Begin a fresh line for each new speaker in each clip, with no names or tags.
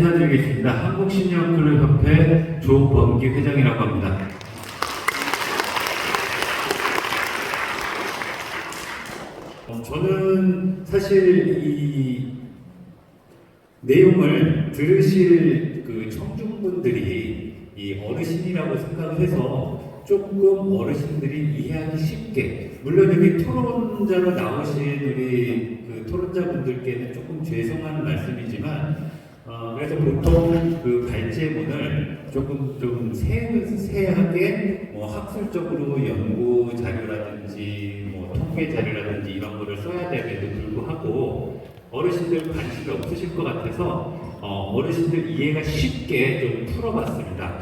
인사드리겠습니다. 한국시니어클럽협회 조범기 회장이라고 합니다. 저는 사실 이 내용을 들으실 그 청중분들이 이 어르신이라고 생각을 해서 조금 어르신들이 이해하기 쉽게, 물론 여기 토론자로 나오신 우리 그 토론자분들께는 조금 죄송한 말씀이지만, 그래서 보통 그 발제문을 조금 좀 세세하게 학술적으로 연구 자료라든지 통계 자료라든지 이런 거를 써야 됨에도 불구하고 어르신들 관심이 없으실 것 같아서 어르신들 이해가 쉽게 좀 풀어봤습니다.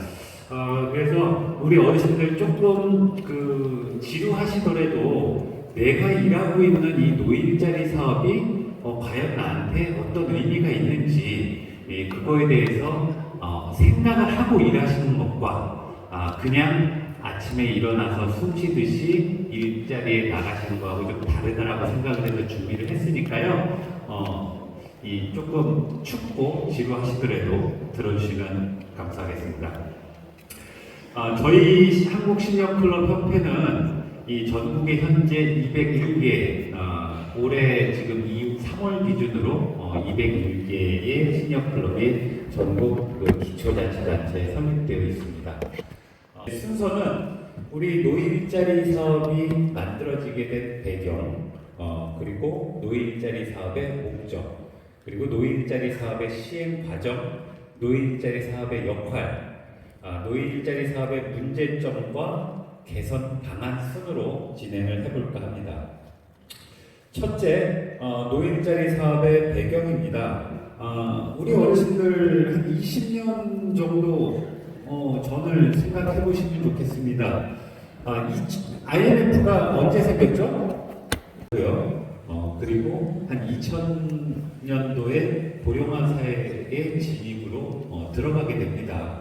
그래서 우리 어르신들 조금 그 지루하시더라도 내가 일하고 있는 이 노인일자리 사업이 과연 나한테 어떤 의미가 있는지 그거에 대해서 생각을 하고 일하시는 것과 그냥 아침에 일어나서 숨 쉬듯이 일자리에 나가시는 거하고 좀 다르다라고 생각을 해서 준비를 했으니까요. 이 조금 춥고 지루하시더라도 들어주시면 감사하겠습니다. 저희 한국시니어클럽협회는 이 전국에 현재 201개, 올해 지금 3월 기준으로 201개의 시니어클럽이 전국 기초자치단체에 설립되어 있습니다. 순서는 우리 노인일자리 사업이 만들어지게 된 배경, 그리고 노인일자리 사업의 목적, 그리고 노인일자리 사업의 시행 과정, 노인일자리 사업의 역할, 노인일자리 사업의 문제점과 개선 방안 순으로 진행을 해볼까 합니다. 첫째, 노인일자리 사업의 배경입니다. 우리 어르신들 한 20년 정도 전을 생각해 보시면 좋겠습니다. IMF가 언제 생겼죠? 그리고 한 2000년도에 고령화 사회의 진입으로 들어가게 됩니다.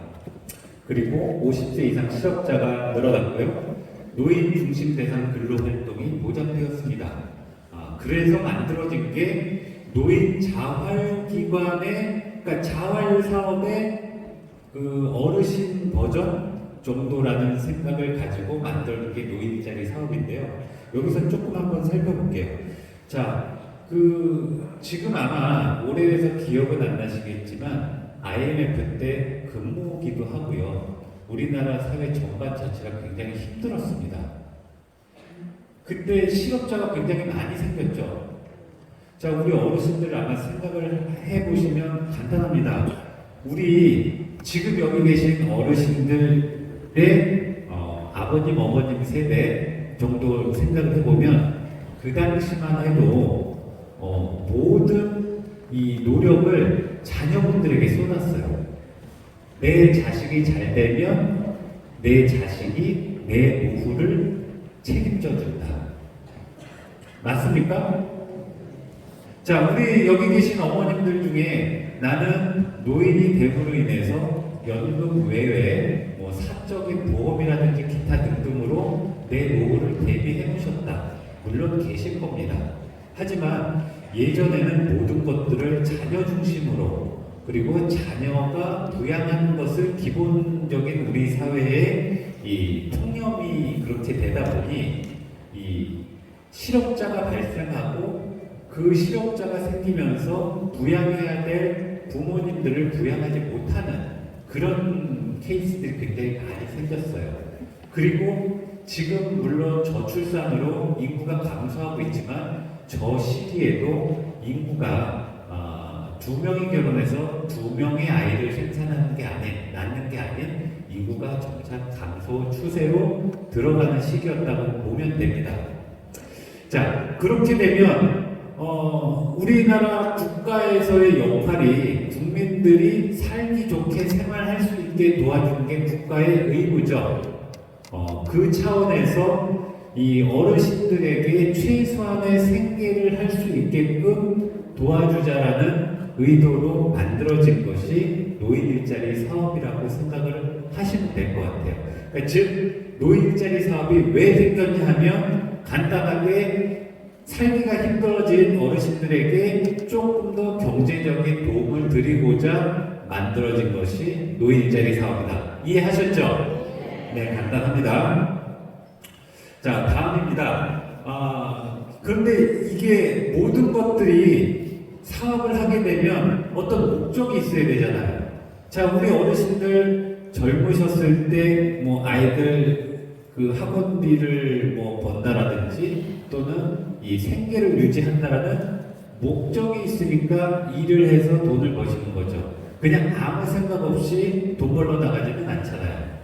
그리고 50세 이상 실업자가 늘어났고요. 노인 중심 대상 근로활동이 보장되었습니다. 그래서 만들어진 게 노인 자활기관의, 그러니까 자활 사업의 그 어르신 버전 정도라는 생각을 가지고 만든 게 노인일자리 사업인데요. 여기서 조금 한번 살펴볼게요. 자, 지금 아마 오래돼서 기억은 안 나시겠지만 IMF 때 근무기도 하고요. 우리나라 사회 전반 자체가 굉장히 힘들었습니다. 그때 실업자가 굉장히 많이 생겼죠. 자, 우리 어르신들 아마 생각을 해보시면 간단합니다. 우리 지금 여기 계신 어르신들의 아버님, 어머님 세대 정도 생각을 해보면 그 당시만 해도 모든 이 노력을 자녀분들에게 쏟았어요. 내 자식이 잘 되면 내 자식이 내 노후를 책임져 준다. 맞습니까? 자, 우리 여기 계신 어머님들 중에 나는 노인이 됨으로 인해서 연금 외에 사적인 보험이라든지 기타 등등으로 내 노후를 대비해 놓으셨다. 물론 계실 겁니다. 하지만 예전에는 모든 것들을 자녀 중심으로, 그리고 자녀가 부양하는 것을 기본적인 우리 사회의 이 통념이 그렇게 되다 보니 이 실업자가 발생하고 그 실업자가 생기면서 부양해야 될 부모님들을 부양하지 못하는 그런 케이스들이 굉장히 많이 생겼어요. 그리고 지금 물론 저출산으로 인구가 감소하고 있지만 저 시기에도 인구가 2명이 결혼해서 2명의 아이를 생산하는 게 아닌, 낳는 게 아닌 인구가 점차 감소 추세로 들어가는 시기였다고 보면 됩니다. 자, 그렇게 되면 우리나라 국가에서의 역할이 국민들이 살기 좋게 생활할 수 있게 도와주는 게 국가의 의무죠. 그 차원에서 이 어르신들에게 최소한의 생계를 할 수 있게끔 도와주자라는 의도로 만들어진 것이 노인일자리 사업이라고 생각을 하시면 될 것 같아요. 그러니까 즉 노인일자리 사업이 왜 생겼냐 하면 간단하게 살기가 힘들어진 어르신들에게 조금 더 경제적인 도움을 드리고자 만들어진 것이 노인 일자리 사업이다. 이해하셨죠? 네, 간단합니다. 자, 다음입니다. 그런데 이게 모든 것들이 사업을 하게 되면 어떤 목적이 있어야 되잖아요. 자, 우리 어르신들 젊으셨을 때 뭐 아이들 그 학원비를 뭐 번다라든지 또는 이 생계를 유지한다라는 목적이 있으니까 일을 해서 돈을 버시는 거죠. 그냥 아무 생각 없이 돈 벌러 나가지는 않잖아요.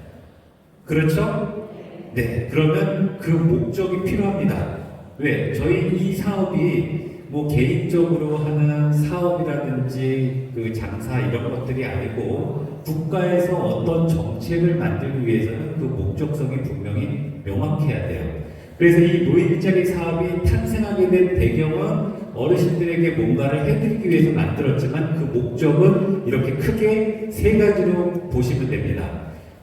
그렇죠? 네. 그러면 그 목적이 필요합니다. 왜? 저희 이 사업이 뭐 개인적으로 하는 사업이라든지 그 장사 이런 것들이 아니고 국가에서 어떤 정책을 만들기 위해서는 그 목적성이 분명히 명확해야 돼요. 그래서 이 노인 일자리 사업이 탄생하게 된 배경은 어르신들에게 뭔가를 해드리기 위해서 만들었지만 그 목적은 이렇게 크게 세 가지로 보시면 됩니다.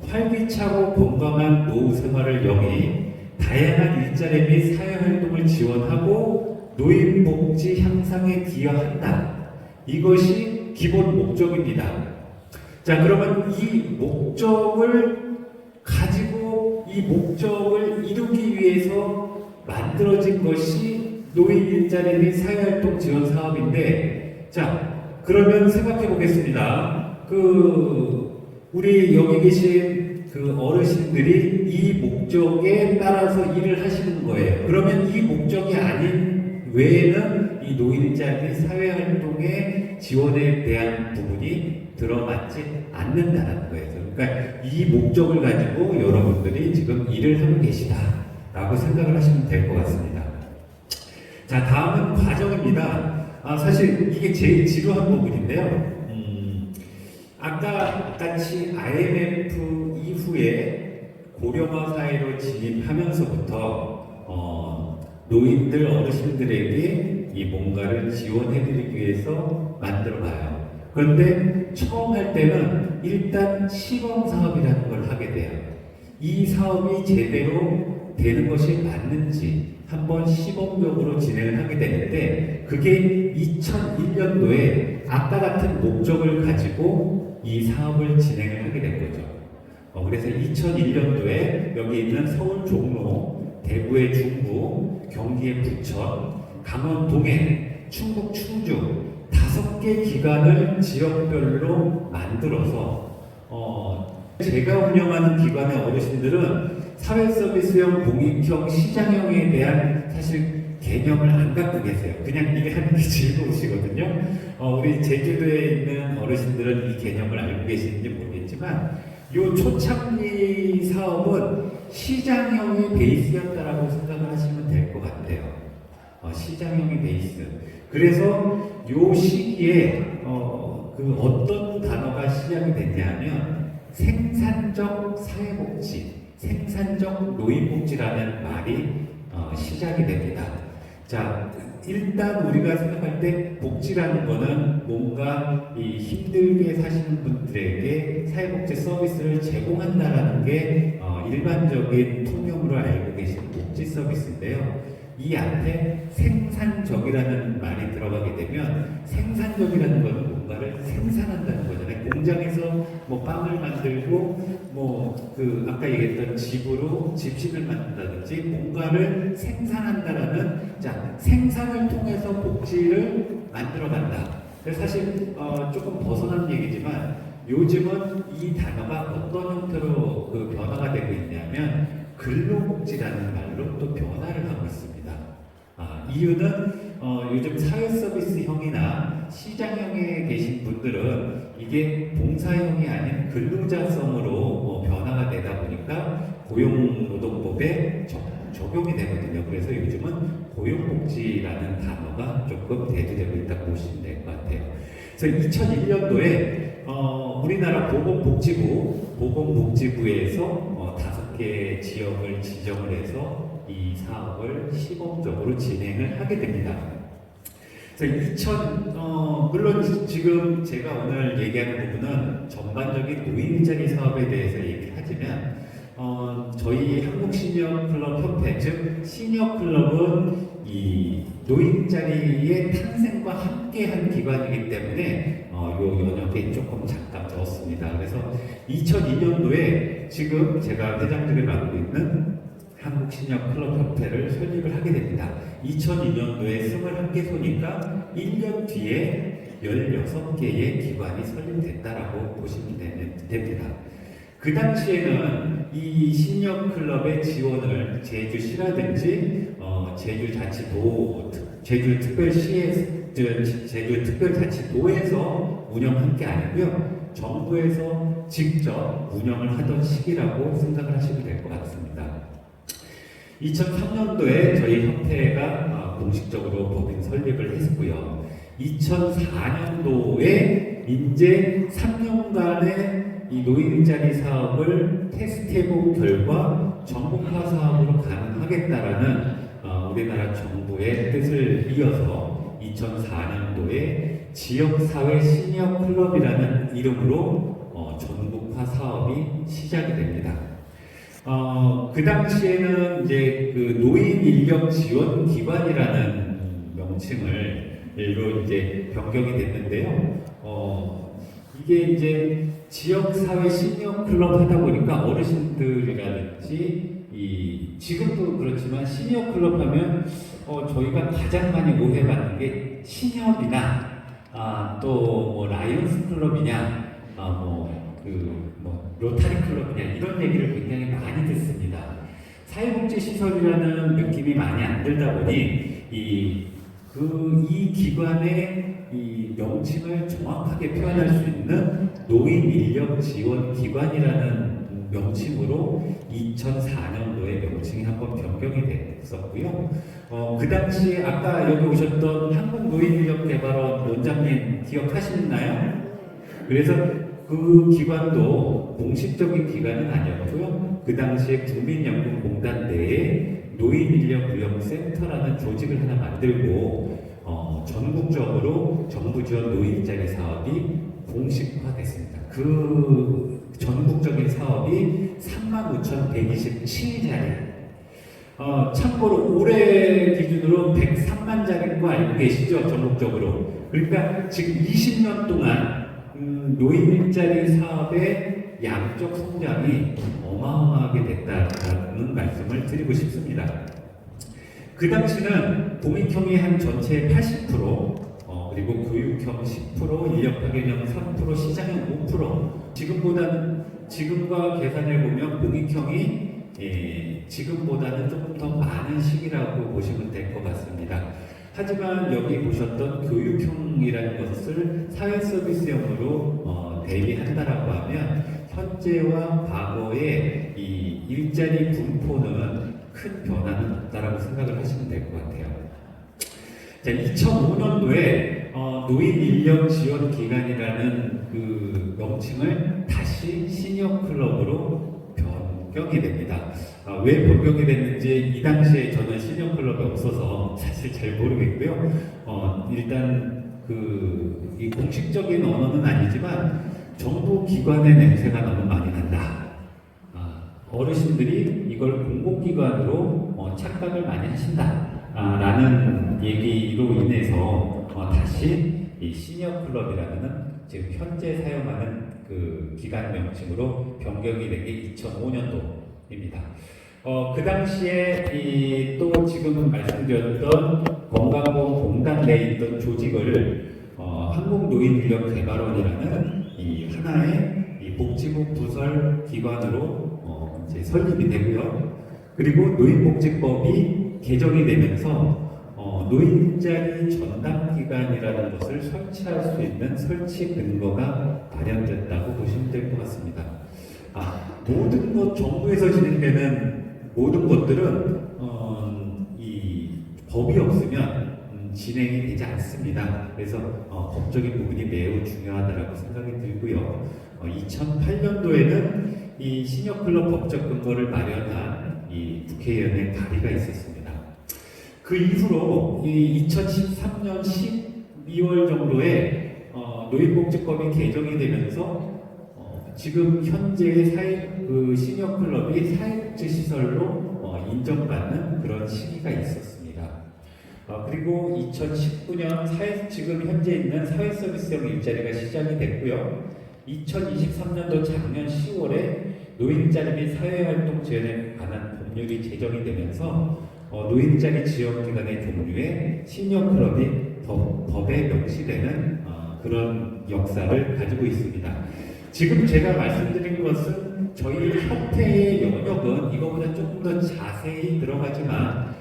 활기차고 건강한 노후 생활을 영위, 다양한 일자리 및 사회활동을 지원하고 노인복지 향상에 기여한다. 이것이 기본 목적입니다. 자, 그러면 이 목적을 가지고 이 목적을 이루기 위해서 만들어진 것이 노인 일자리 및 사회활동 지원 사업인데, 자, 그러면 생각해 보겠습니다. 우리 여기 계신 그 어르신들이 이 목적에 따라서 일을 하시는 거예요. 그러면 이 목적이 아닌 외에는 이 노인 일자리 사회활동의 지원에 대한 부분이 들어맞지 않는다는 거예요. 그러니까 이 목적을 가지고 여러분들이 지금 일을 하고 계시다라고 생각을 하시면 될 것 같습니다. 자, 다음은 과정입니다. 사실 이게 제일 지루한 부분인데요. 아까 같이 IMF 이후에 고령화 사회로 진입하면서부터 노인들 어르신들에게 이 뭔가를 지원해드리기 위해서 만들어봐요. 그런데 처음 할 때는 일단 시범 사업이라는 걸 하게 돼요. 이 사업이 제대로 되는 것이 맞는지 한번 시범적으로 진행을 하게 되는데, 그게 2001년도에 아까 같은 목적을 가지고 이 사업을 진행을 하게 된 거죠. 그래서 2001년도에 여기 있는 서울 종로, 대구의 중구, 경기의 부천, 강원 동해, 충북 충주 5개 기관을 지역별로 만들어서 제가 운영하는 기관의 어르신들은 사회서비스형, 공익형, 시장형에 대한 사실 개념을 안 갖고 계세요. 그냥 일하는 게 즐거우시거든요. 우리 제주도에 있는 어르신들은 이 개념을 알고 계시는지 모르겠지만, 이 초창기 사업은 시장형이 베이스였다라고 생각을 하시면 될 것 같아요. 시장형이 베이스. 그래서 이 시기에 어떤 단어가 시작이 됐냐면 생산적 사회복지, 생산적 노인복지라는 말이 시작이 됩니다. 자, 일단 우리가 생각할 때 복지라는 거는 뭔가 이 힘들게 사시는 분들에게 사회복지 서비스를 제공한다라는 게 일반적인 통념으로 알고 계신 복지 서비스인데요. 이 앞에 생산적이라는 말이 들어가게 되면, 생산적이라는 것은 뭔가를 생산한다는 거잖아요. 공장에서 뭐 빵을 만들고 아까 얘기했던 집으로 집신을 만든다든지 뭔가를 생산한다라는, 자, 생산을 통해서 복지를 만들어간다. 그래서 사실 조금 벗어난 얘기지만 요즘은 이 단어가 어떤 형태로 변화가 되고 있냐면 근로복지라는 말로 또 변화를 하고 있습니다. 이유는 요즘 사회서비스형이나 시장형에 계신 분들은 이게 봉사형이 아닌 근로자성으로 변화가 되다 보니까 고용노동법에 적용이 되거든요. 그래서 요즘은 고용복지라는 단어가 조금 대두되고 있다고 보시면 될 것 같아요. 그래서 2001년도에 우리나라 보건복지부에서 5개 지역을 지정을 해서 이 사업을 시범적으로 진행을 하게 됩니다. 그래서 물론 지금 제가 오늘 얘기하는 부분은 전반적인 노인 일자리 사업에 대해서 얘기를 하지만 저희 한국시니어클럽 협회, 즉 시니어클럽은 이 노인자리의 탄생과 함께한 기관이기 때문에 요 연역에 조금 잠깐 적었습니다. 그래서 2002년도에 지금 제가 회장직을 맡고 있는 한국시니어클럽협회를 설립을 하게 됩니다. 2002년도에 21개소니까 1년 뒤에 16개의 기관이 설립됐다라고 보시면 됩니다. 그 당시에는 이 시니어클럽의 지원을 제주시라든지 제주특별자치도에서 운영한 게 아니고요. 정부에서 직접 운영을 하던 시기라고 생각을 하시면 될 것 같습니다. 2003년도에 저희 협회가 공식적으로 법인 설립을 했고요. 2004년도에 이제 3년간의 이 노인 일자리 사업을 테스트해본 결과 전국화 사업으로 가능하겠다라는 우리나라 정부의 뜻을 이어서 2004년도에 지역사회 시니어 클럽이라는 이름으로 전국화 사업이 시작이 됩니다. 그 당시에는 이제 그 노인 인력 지원 기관이라는 명칭으로 이제 변경이 됐는데요. 이게 이제 지역사회 시니어 클럽 하다 보니까 어르신들이라든지 지금도 그렇지만 시니어 클럽 하면 저희가 가장 많이 오해받는 게 신협이나 또 뭐 라이온스 클럽이냐 로타리 클럽이냐 이런 얘기를 굉장히 많이 듣습니다. 사회복지시설이라는 느낌이 많이 안 들다 보니 이 기관의 이 명칭을 정확하게 표현할 수 있는 노인 인력 지원 기관이라는 명칭으로 2004년도에 명칭이 한번 변경이 됐었고요. 그 당시에 아까 여기 오셨던 한국노인인력개발원 원장님 기억하시나요? 그래서 그 기관도 공식적인 기관은 아니었고요. 그 당시에 국민연금공단 내에 노인인력무역센터라는 조직을 하나 만들고 전국적으로 정부 지원 노인 일자리 사업이 공식화됐습니다. 그 전국적인 사업이 35,127자리. 참고로 올해 기준으로 103만 자리인 거 알고 계시죠? 전국적으로. 그러니까 지금 20년 동안 노인 일자리 사업의 양적 성장이 어마어마하게 됐다는 말씀을 드리고 싶습니다. 그 당시는 공익형이 한 전체의 80%, 그리고 교육형 10%, 인력파견형 3%, 시장형 5%. 지금과 계산해 보면 공익형이 지금보다는 조금 더 많은 시기라고 보시면 될 것 같습니다. 하지만 여기 보셨던 교육형이라는 것을 사회서비스형으로 대비한다라고 하면 현재와 과거의 이 일자리 분포는 큰 변화는 없다라고 생각을 하시면 될 것 같아요. 자, 2005년도에 노인 인력 지원 기관이라는 그 명칭을 다시 시니어 클럽으로 변경이 됩니다. 왜 변경이 됐는지 이 당시에 저는 시니어 클럽이 없어서 사실 잘 모르겠고요. 일단 이 공식적인 언어는 아니지만 정부 기관의 냄새가 너무 많이 난다. 어르신들이 이걸 공공기관으로 착각을 많이 하신다. 라는 얘기로 인해서 다시 이 시니어 클럽이라는 지금 현재 사용하는 그 기관 명칭으로 변경이 된 게 2005년도입니다. 그 당시에 또 지금 말씀드렸던 건강보험공단 내에 있던 조직을 한국노인인력개발원이라는 이 하나의 이 복지부 부설 기관으로 이제 설립이 되고요. 그리고 노인복지법이 개정이 되면서 노인자리 전담기관이라는 것을 설치할 수 있는 설치 근거가 마련됐다고 보시면 될 것 같습니다. 모든 것 정부에서 진행되는 모든 것들은 이 법이 없으면 진행이 되지 않습니다. 그래서 법적인 부분이 매우 중요하다고 생각이 들고요. 2008년도에는 이 시니어클럽 법적 근거를 마련한 이 국회의원의 발의가 있었습니다. 그 이후로 이 2013년 12월 정도에 노인복지법이 개정이 되면서 지금 현재의 시니어클럽이 사회복지시설로 인정받는 그런 시기가 있었습니다. 그리고 2019년 지금 현재 있는 사회서비스형 일자리가 시작이 됐고요. 2023년도 작년 10월에 노인자리 및 사회활동 지원에 관한 법률이 제정이 되면서 노인자리 지원기관의 종류에 시니어클럽이 법에 명시되는 그런 역사를 가지고 있습니다. 지금 제가 말씀드린 것은 저희 협회의 영역은 이거보다 조금 더 자세히 들어가지만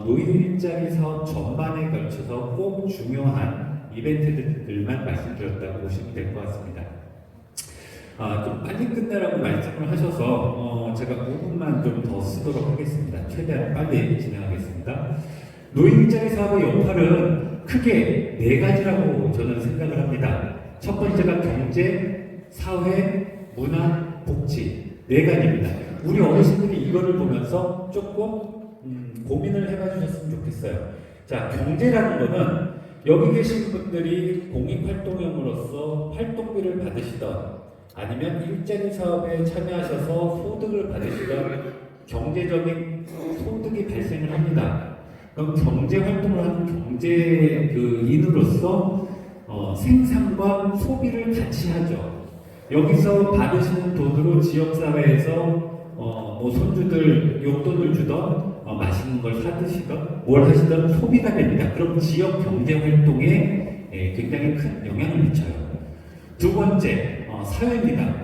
노인 일자리 사업 전반에 걸쳐서 꼭 중요한 이벤트들만 말씀드렸다고 보시면 될 것 같습니다. 좀 빨리 끝내라고 말씀을 하셔서 제가 5분만 좀 더 쓰도록 하겠습니다. 최대한 빨리 진행하겠습니다. 노인 일자리 사업의 역할은 크게 4가지라고 저는 생각을 합니다. 첫 번째가 경제, 사회, 문화, 복지 4가지입니다. 우리 어르신들이 이거를 보면서 조금 고민을 해봐 주셨으면 좋겠어요. 자, 경제라는 거는 여기 계신 분들이 공익활동형으로서 활동비를 받으시던 아니면 일자리 사업에 참여하셔서 소득을 받으시던 경제적인 소득이 발생을 합니다. 그럼 경제 활동을 하는 경제인으로서 생산과 소비를 같이 하죠. 여기서 받으시는 돈으로 지역사회에서 뭐 손주들 용돈을 주던 맛있는 걸 사드시던 뭘 하시던 소비가 됩니다. 그럼 지역 경제 활동에 굉장히 큰 영향을 미쳐요. 두 번째, 사회입니다.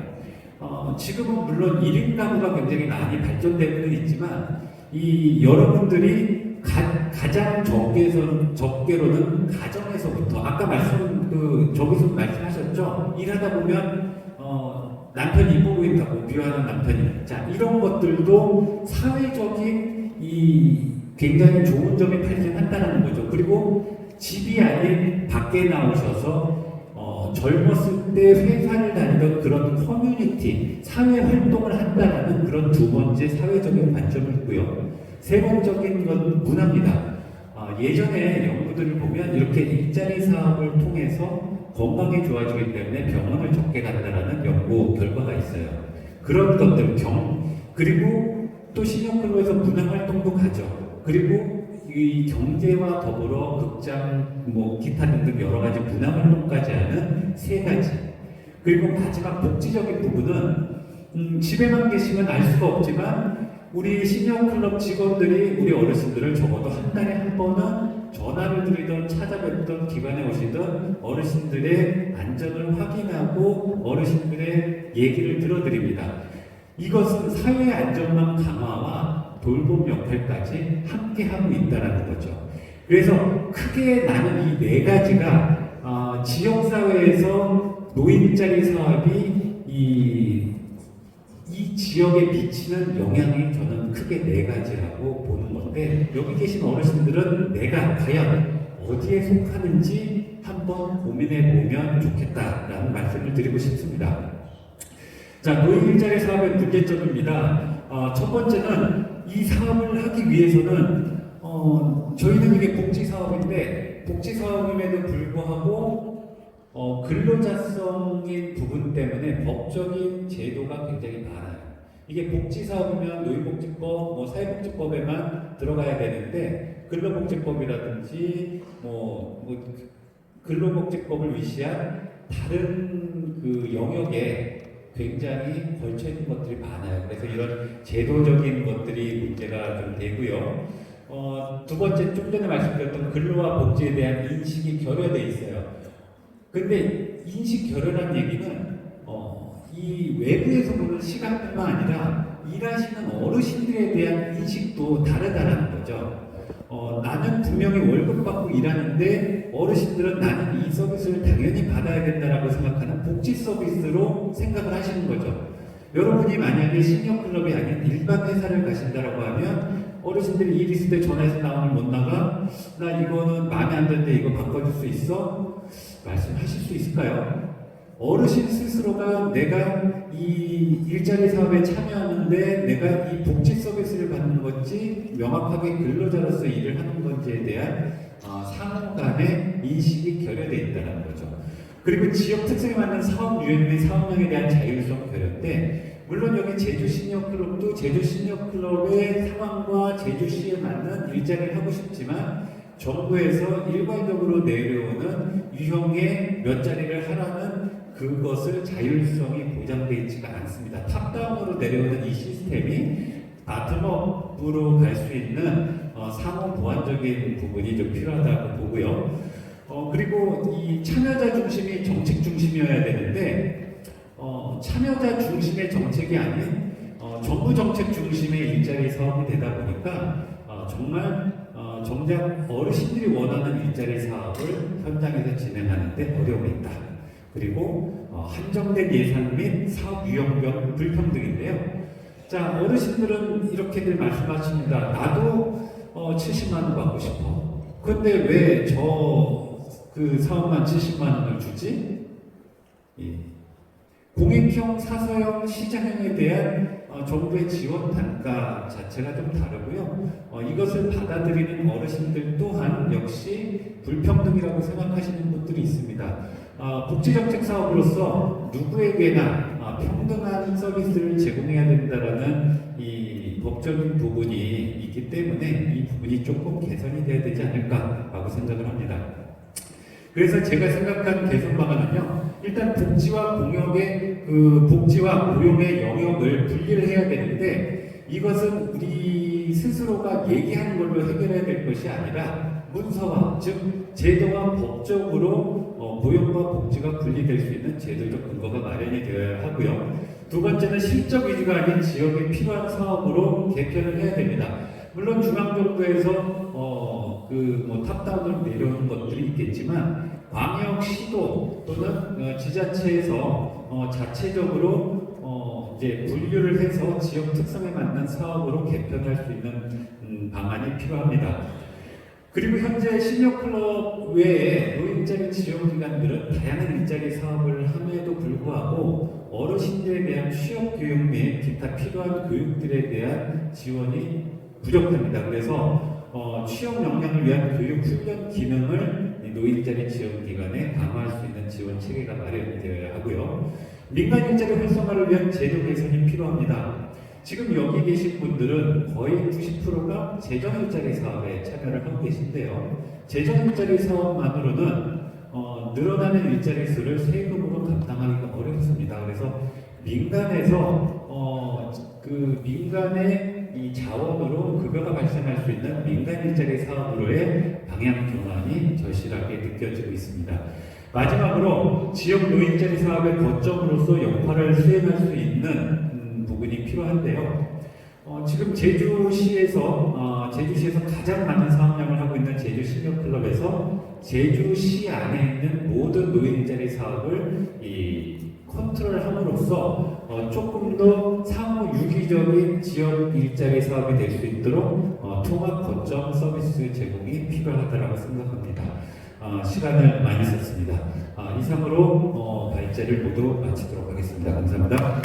지금은 물론 1인 가구가 굉장히 많이 발전되고는 있지만 여러분들이 가장 적게로는 가정에서부터 아까 저기서 말씀하셨죠? 일하다 보면 남편이 이보고 있다고 미워하는 남편이 자 이런 것들도 사회적인 굉장히 좋은 점이 발생한다는 거죠. 그리고 집이 아닌 밖에 나오셔서 젊었을 때 회사를 다니던 그런 커뮤니티, 사회 활동을 한다는 그런 두 번째 사회적인 관점이 있고요. 세 번째적인 건 문화입니다. 예전에 연구들을 보면 이렇게 일자리 사업을 통해서 건강이 좋아지기 때문에 병원을 적게 간다는 연구 결과가 있어요. 그런 것들, 그리고 또 신용클럽에서 문화활동도 가죠. 그리고 이 경제와 더불어 극장, 기타 등등 여러 가지 문화활동까지 하는 3가지. 그리고 마지막 복지적인 부분은 집에만 계시면 알 수가 없지만 우리 시니어클럽 직원들이 우리 어르신들을 적어도 한 달에 한 번은 전화를 드리던 찾아뵙던 기관에 오시던 어르신들의 안전을 확인하고 어르신들의 얘기를 들어드립니다. 이것은 사회 안전망 강화와 돌봄 역할까지 함께 하고 있다는 거죠. 그래서 크게 나는 이 4가지가 지역사회에서 노인자리 사업이 이 지역에 미치는 영향이 저는 크게 4가지라고 보는 건데 여기 계신 어르신들은 내가 과연 어디에 속하는지 한번 고민해 보면 좋겠다라는 말씀을 드리고 싶습니다. 자, 노인 일자리 사업의 문제점입니다. 첫 번째는 이 사업을 하기 위해서는 저희는 이게 복지사업인데 복지사업임에도 불구하고 근로자성인 부분 때문에 법적인 제도가 굉장히 많아요. 이게 복지사업이면 노인복지법, 사회복지법에만 들어가야 되는데 근로복지법이라든지 근로복지법을 위시한 다른 그 영역에 굉장히 걸쳐 있는 것들이 많아요. 그래서 이런 제도적인 것들이 문제가 좀 되고요. 두 번째 좀 전에 말씀드렸던 근로와 복지에 대한 인식이 결여돼 있어요. 근데 인식 결여란 얘기는 이 외부에서 보는 시각뿐만 아니라 일하시는 어르신들에 대한 인식도 다르다는 거죠. 나는 분명히 월급 받고 일하는데 어르신들은 나는 이 서비스를 당연히 받아야 된다라고 생각하는 복지 서비스로 생각을 하시는 거죠. 여러분이 만약에 시니어클럽이 아닌 일반 회사를 가신다라고 하면 어르신들이 일 있을 때 전화해서 나 오늘 못 나가? 나 이거는 마음에 안 드는데 이거 바꿔줄 수 있어? 말씀하실 수 있을까요? 어르신 스스로가 내가 이 일자리 사업에 참여하는데 내가 이 복지 서비스를 받는 건지 명확하게 근로자로서 일을 하는 건지에 대한 상호 간의 인식이 결여되어 있다는 거죠. 그리고 지역 특성에 맞는 사업 유형 및 사업량에 대한 자율성 결여인데 물론 여기 제주 시니어클럽도 제주 시니어클럽의 상황과 제주시에 맞는 일자리를 하고 싶지만 정부에서 일괄적으로 내려오는 유형의 몇 자리를 하라는 그것을 자율성이 보장되어 있지가 않습니다. 탑다운으로 내려오는 이 시스템이 바텀업으로 갈 수 있는 상호 보완적인 부분이 좀 필요하다고 보고요. 그리고 이 참여자 중심이 정책 중심이어야 되는데 참여자 중심의 정책이 아닌 정부 정책 중심의 일자리 사업이 되다 보니까 정말 정작 어르신들이 원하는 일자리 사업을 현장에서 진행하는데 어려움이 있다. 그리고 한정된 예산 및 사업 유형별 불평등인데요. 자, 어르신들은 이렇게들 말씀하십니다. 나도 70만 원 받고 싶어. 근데 왜 그 사업만 70만 원을 주지? 예. 공익형, 사서형, 시장형에 대한 정부의 지원 단가 자체가 좀 다르고요. 이것을 받아들이는 어르신들 또한 역시 불평등이라고 생각하시는 분들이 있습니다. 복지정책 사업으로서 누구에게나 평등한 서비스를 제공해야 된다라는 이 법적인 부분이 있기 때문에 이 부분이 조금 개선이 돼야 되지 않을까라고 생각을 합니다. 그래서 제가 생각한 개선 방안은요, 일단 복지와 고용의 영역을 분리를 해야 되는데 이것은 우리 스스로가 얘기하는 걸로 해결해야 될 것이 아니라 문서화, 즉 제도와 법적으로 고용과 복지가 분리될 수 있는 제도적 근거가 마련이 되어야 하고요. 두 번째는 실적 위주가 아닌 지역에 필요한 사업으로 개편을 해야 됩니다. 물론 중앙정부에서 탑다운을 내려오는 것들이 있겠지만 광역, 시도 또는 지자체에서 자체적으로 이제 분류를 해서 지역 특성에 맞는 사업으로 개편할 수 있는 방안이 필요합니다. 그리고 현재 시니어클럽 외에 노인자리 지원기관들은 다양한 일자리 사업을 함에도 불구하고 어르신들에 대한 취업 교육 및 기타 필요한 교육들에 대한 지원이 부족합니다. 그래서 취업 역량을 위한 교육 훈련 기능을 노인자리 지원기관에 강화할 수 있는 지원 체계가 마련되어야 하고요. 민간 일자리 활성화를 위한 제도 개선이 필요합니다. 지금 여기 계신 분들은 거의 90%가 재정 일자리 사업에 참여를 하고 계신데요. 재정 일자리 사업만으로는 늘어나는 일자리 수를 세금으로 감당하기가 어렵습니다. 그래서 민간에서 민간의 이 자원으로 급여가 발생할 수 있는 민간 일자리 사업으로의 방향 전환이 절실하게 느껴지고 있습니다. 마지막으로 지역 노인자리 사업의 거점으로서 역할을 수행할 수 있는 부분이 필요한데요. 지금 제주시에서 가장 많은 사업량을 하고 있는 제주 시니어클럽에서 제주시 안에 있는 모든 노인자리 사업을 컨트롤함으로써 조금 더 상호 유기적인 지역 일자리 사업이 될 수 있도록 통합 거점 서비스 제공이 필요하다고 생각합니다. 시간을 많이 썼습니다. 이상으로 발제를 모두 마치도록 하겠습니다. 감사합니다.